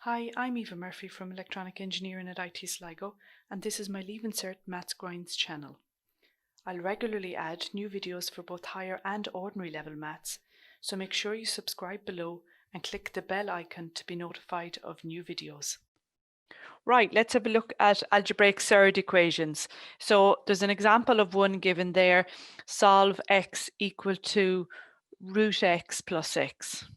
Hi, I'm Eva Murphy from Electronic Engineering at IT Sligo, and this is my Leaving Cert Maths Grinds channel. I'll regularly add new videos for both higher and ordinary level maths, so make sure you subscribe below and click the bell icon to be notified of new videos. Right, let's have a look at algebraic Surd equations. So there's an example of one given there, solve x equal to root x plus x.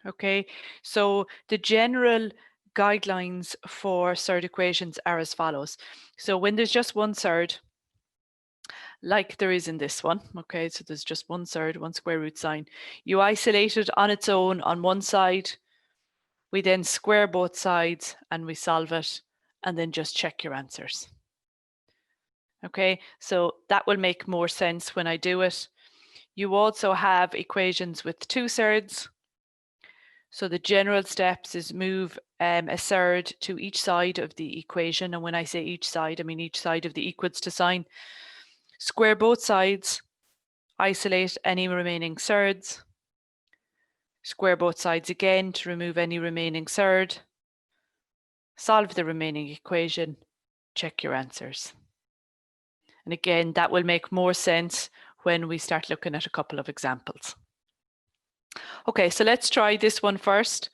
Okay, so the general guidelines for surd equations are as follows. So when there's just one surd, like there is in this one, okay, so there's just one surd, one square root sign, you isolate it on its own on one side, we then square both sides and we solve it, and then just check your answers. Okay, so that will make more sense when I do it. You also have equations with two surds. So the general steps is move a surd to each side of the equation. And when I say each side, I mean each side of the equals to sign. Square both sides, isolate any remaining surds. Square both sides again to remove any remaining surd. Solve the remaining equation, check your answers. And again, that will make more sense when we start looking at a couple of examples. Okay, so let's try this one first.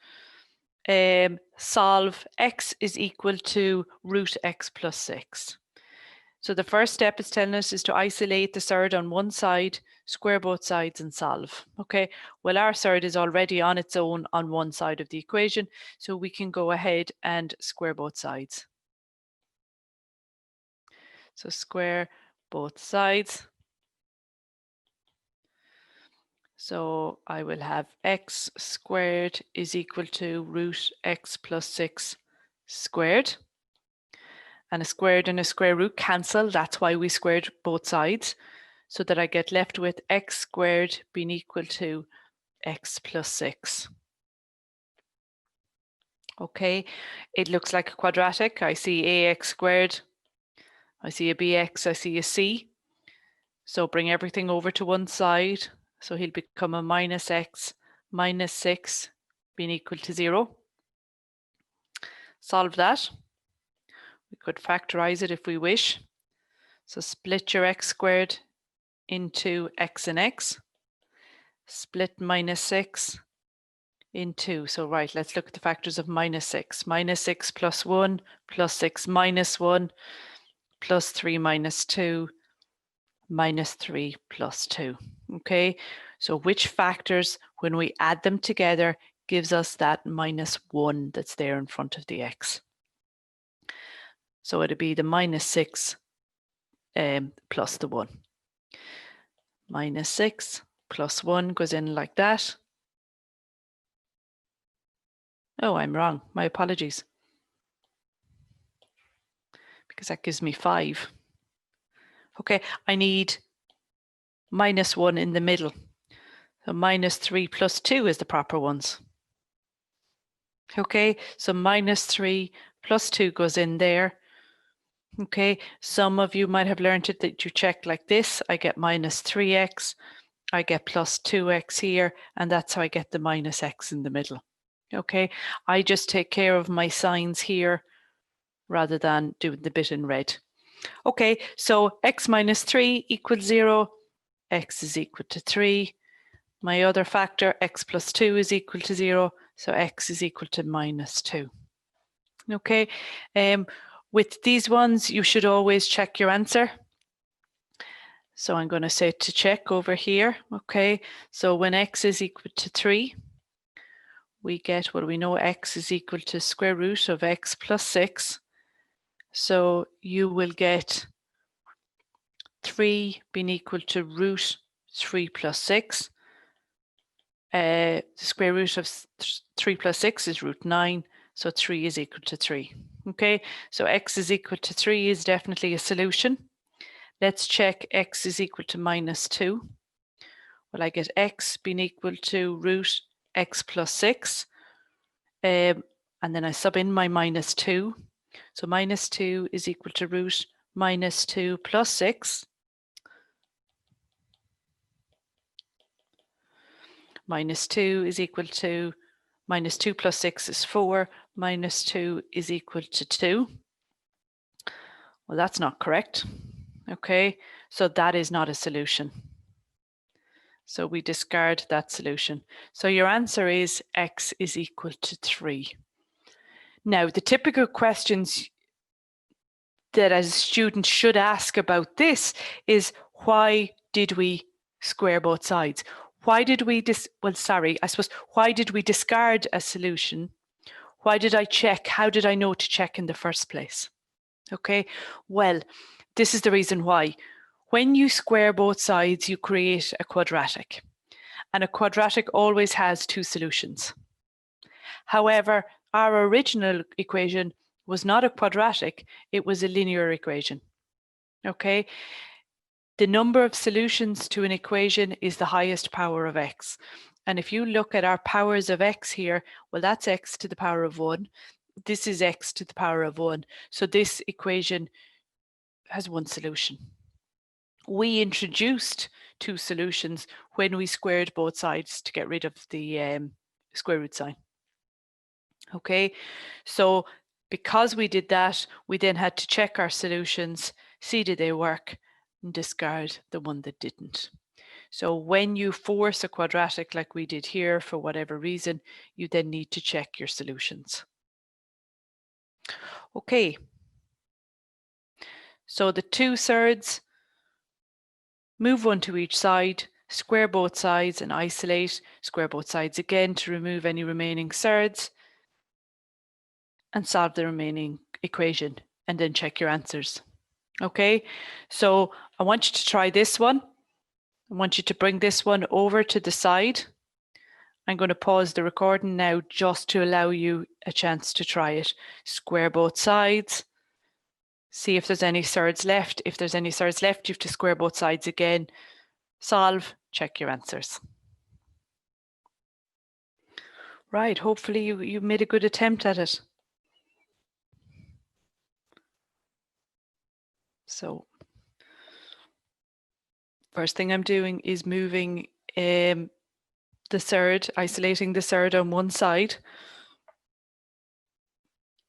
Solve x is equal to root x plus 6. So the first step is telling us is to isolate the surd on one side, square both sides and solve. Okay, well our surd is already on its own on one side of the equation, so we can go ahead and square both sides. So square both sides. So I will have x squared is equal to root x plus 6 squared. And a squared and a square root cancel. That's why we squared both sides, so that I get left with x squared being equal to x plus 6. Okay, it looks like a quadratic. I see ax squared, I see a bx, I see a c. So bring everything over to one side. So he'll become a minus x minus 6 being equal to 0. Solve that. We could factorize it if we wish. So split your x squared into x and x. Split minus 6 into, so right, let's look at the factors of minus 6. Minus 6 plus 1 plus 6 minus 1 plus 3 minus 2 minus 3 plus 2. Okay, so which factors, when we add them together, gives us that minus 1 that's there in front of the x? So it'd be the minus 6 plus the 1. Minus 6 plus 1 goes in like that. Oh, I'm wrong. My apologies. Because that gives me 5. Okay, I need minus 1 in the middle. So minus 3 plus 2 is the proper ones. Okay, so minus 3 plus 2 goes in there. Okay, some of you might have learned it that you check like this. I get minus 3x, I get plus 2x here, and that's how I get the minus x in the middle. Okay, I just take care of my signs here rather than doing the bit in red. Okay, so x minus 3 equals 0, x is equal to 3. My other factor, x plus 2 is equal to 0, so x is equal to minus 2. Okay, with these ones, you should always check your answer. So I'm going to say to check over here. Okay, so when x is equal to 3, we get, well, we know x is equal to square root of x plus 6. So you will get 3 being equal to root 3 plus 6. The square root of 3 plus 6 is root 9, so 3 is equal to 3. Okay, so x is equal to 3 is definitely a solution. Let's check x is equal to minus 2. Well, I get x being equal to root x plus 6. And then I sub in my minus 2. So minus 2 is equal to root minus 2 plus 6. Minus 2 is equal to Minus 2 plus 6 is 4. Minus 2 is equal to 2. Well, that's not correct. Okay, so that is not a solution. So we discard that solution. So your answer is x is equal to 3. Now, the typical questions that as a student should ask about this is, why did we square both sides? Why did we why did we discard a solution? Why did I check? How did I know to check in the first place? Okay, well, this is the reason why. When you square both sides, you create a quadratic. And a quadratic always has two solutions. However, our original equation was not a quadratic, it was a linear equation. Okay, the number of solutions to an equation is the highest power of x. And if you look at our powers of x here, well, that's x to the power of 1. This is x to the power of 1. So this equation has one solution. We introduced two solutions when we squared both sides to get rid of the square root sign. Okay, so because we did that, we then had to check our solutions, see did they work, and discard the one that didn't. So when you force a quadratic like we did here for whatever reason, you then need to check your solutions. Okay, so the two surds, move one to each side, square both sides and isolate, square both sides again to remove any remaining surds, and solve the remaining equation, and then check your answers. Okay, so I want you to try this one. I want you to bring this one over to the side. I'm going to pause the recording now just to allow you a chance to try it. Square both sides. See if there's any surds left. If there's any surds left, you have to square both sides again. Solve, check your answers. Right, hopefully you made a good attempt at it. So first thing I'm doing is moving the surd, isolating the surd on one side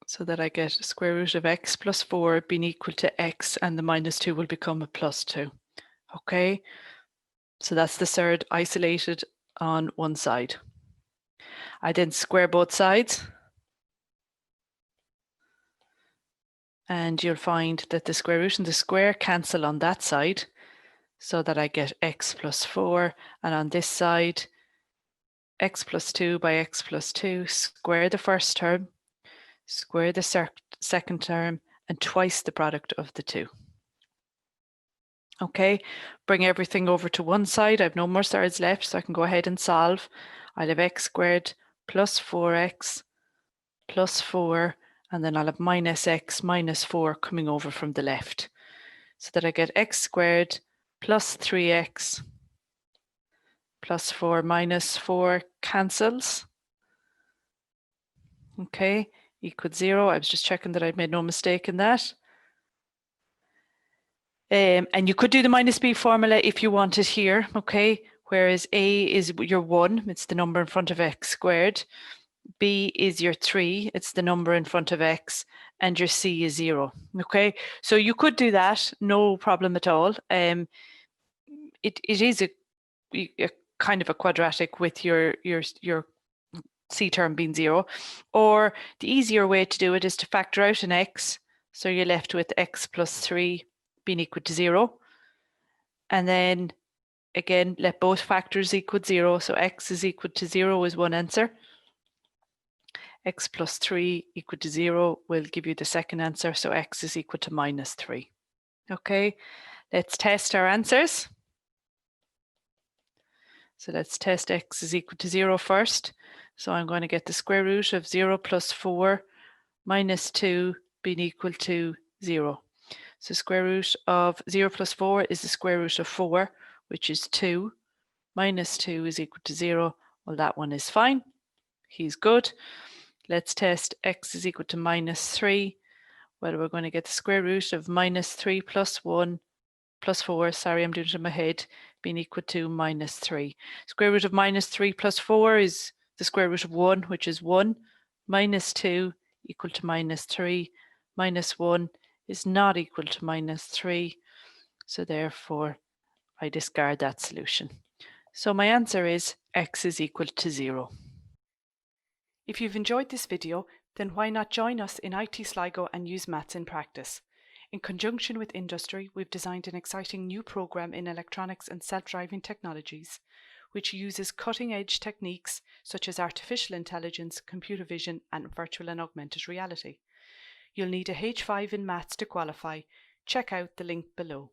so that I get square root of x plus 4 being equal to x, and the minus 2 will become a plus 2. Okay, so that's the surd isolated on one side. I then square both sides, and you'll find that the square root and the square cancel on that side, so that I get x plus 4, and on this side x plus 2 by x plus 2, square the first term, square the second term, and twice the product of the two. Okay, bring everything over to one side. I have no more surds left, so I can go ahead and solve. I'll have x squared plus 4x plus 4, and then I'll have minus x minus 4 coming over from the left, so that I get x squared plus 3x plus 4 minus 4 cancels. Okay, equals 0. I was just checking that I'd made no mistake in that. And you could do the minus b formula if you want it here, okay? Whereas a is your 1, it's the number in front of x squared. B is your 3, it's the number in front of x, and your c is 0, okay? So you could do that, no problem at all. It is a kind of a quadratic with your c term being 0. Or the easier way to do it is to factor out an x, so you're left with x plus 3 being equal to 0. And then again, let both factors equal 0, so x is equal to 0 is one answer. X plus 3 equal to 0 will give you the second answer, so x is equal to minus 3. Okay, let's test our answers. So let's test x is equal to 0 first. So I'm going to get the square root of 0 plus 4 minus 2 being equal to 0. So square root of 0 plus 4 is the square root of 4, which is 2. Minus 2 is equal to 0. Well, that one is fine. He's good. Let's test x is equal to minus 3. Well, we're going to get the square root of minus 3 plus 1 plus 4, sorry, I'm doing it in my head, being equal to minus 3. Square root of minus 3 plus 4 is the square root of 1, which is 1, minus 2 equal to minus 3, minus 1 is not equal to minus 3, so therefore I discard that solution. So my answer is x is equal to 0. If you've enjoyed this video, then why not join us in IT Sligo and use maths in practice? In conjunction with industry, we've designed an exciting new program in electronics and self-driving technologies, which uses cutting-edge techniques such as artificial intelligence, computer vision, and virtual and augmented reality. You'll need a H5 in maths to qualify. Check out the link below.